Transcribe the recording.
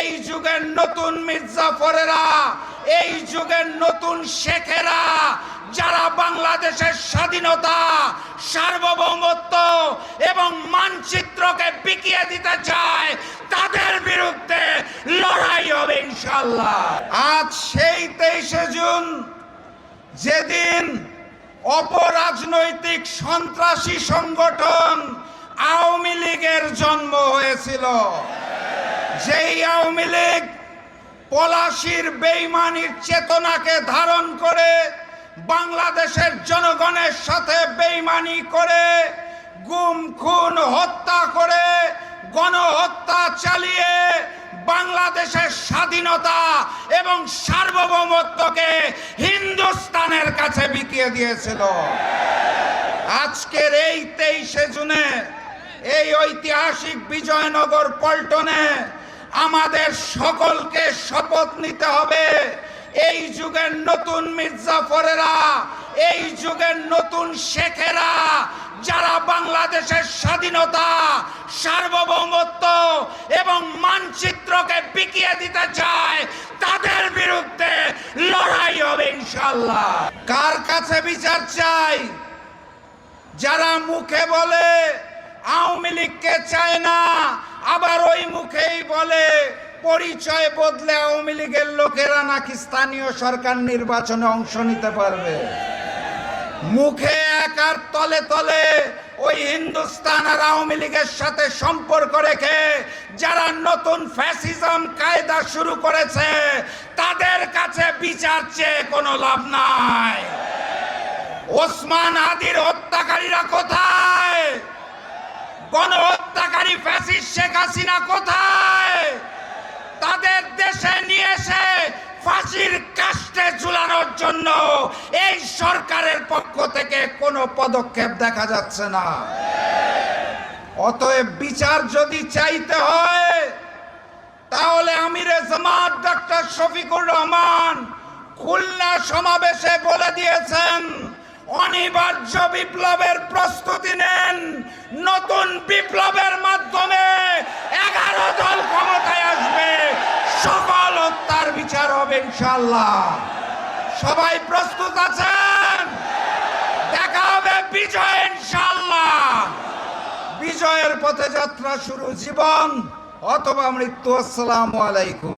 এই যুগের নতুন মির্জাফরেরা, এই যুগের নতুন শেখেরা যারা বাংলাদেশের স্বাধীনতা, সার্বভৌমত্ব এবং মানচিত্রকে বিকিয়ে দিতে চায়, তাদের বিরুদ্ধে লড়াই হবে ইনশাআল্লাহ। আজ সেই 23শে জুন, যেদিন অপরাজনৈতিক সন্ত্রাসী সংগঠন আওয়ামী লীগের জন্ম হয়েছিল। যেই আওয়ামী লীগ পলাশীর বেঈমানির চেতনাকে ধারণ করে বাংলাদেশের জনগণের সাথে বেঈমানি করে, গুম খুন হত্যা করে, গণহত্যা চালিয়ে বাংলাদেশের স্বাধীনতা এবং সার্বভৌমত্বকে হিন্দুস্তানের কাছে বিকিয়ে দিয়েছিল। আজকের এই 23শে জুনে এই ঐতিহাসিক বিজয়নগর পল্টনে আমাদের সকলকে শপথ নিতে হবে, এই যুগের নতুন মির্জাফরেরা, এই যুগের নতুন শেখেরা যারা বাংলাদেশের স্বাধীনতা, সার্বভৌমত্ব এবং মানচিত্রকে বিকিয়ে দিতে চায়, তাদের বিরুদ্ধে লড়াই হবে ইনশাআল্লাহ। কার কাছে বিচার চাই? যারা মুখে বলে আওয়ামী লীগকে চায় না, আবার ওই মুখেই বলে পরিচয় বদলে আওয়ামী লীগের লোকেরা নাকি স্থানীয় সরকার নির্বাচনে অংশ নিতে পারবে। মুখে এক আর তলে তলে ওই হিন্দুস্তান আর আওয়ামী লীগের সাথে সম্পর্ক রেখে যারা নতুন ফ্যাসিজম কায়দা শুরু করেছে, তাদের কাছে বিচার চেয়ে কোনো লাভ নাই। ওসমান হাদির হত্যাকারীরা কোথায়? গণহত্যাকারী ফ্যাসিস্ট শেখ হাসিনা কোথায়? তাদের দেশে নিয়ে এসে ফাঁসির কাস্টে ঝুলানোর জন্য এই সরকারের পক্ষ থেকে কোনো পদক্ষেপ দেখা যাচ্ছে না। অতএব বিচার যদি চাইতে হয়, তাহলে আমিরে জামাত ডক্টর শফিকুর রহমান খুলনা সমাবেশে বলে দিয়েছেন, অনিবার্য বিপ্লবের প্রস্তুতি নেন। নতুন বিপ্লবের মাধ্যমে 11 দল ক্ষমতায় আসবে, সকল হত্যার বিচার হবে ইনশাআল্লাহ। সবাই প্রস্তুত আছেন? দেখা হবে বিজয় ইনশাআল্লাহ। বিজয়ের পথে যাত্রা শুরু, জীবন অথবা মৃত্যু। আসসালামু আলাইকুম।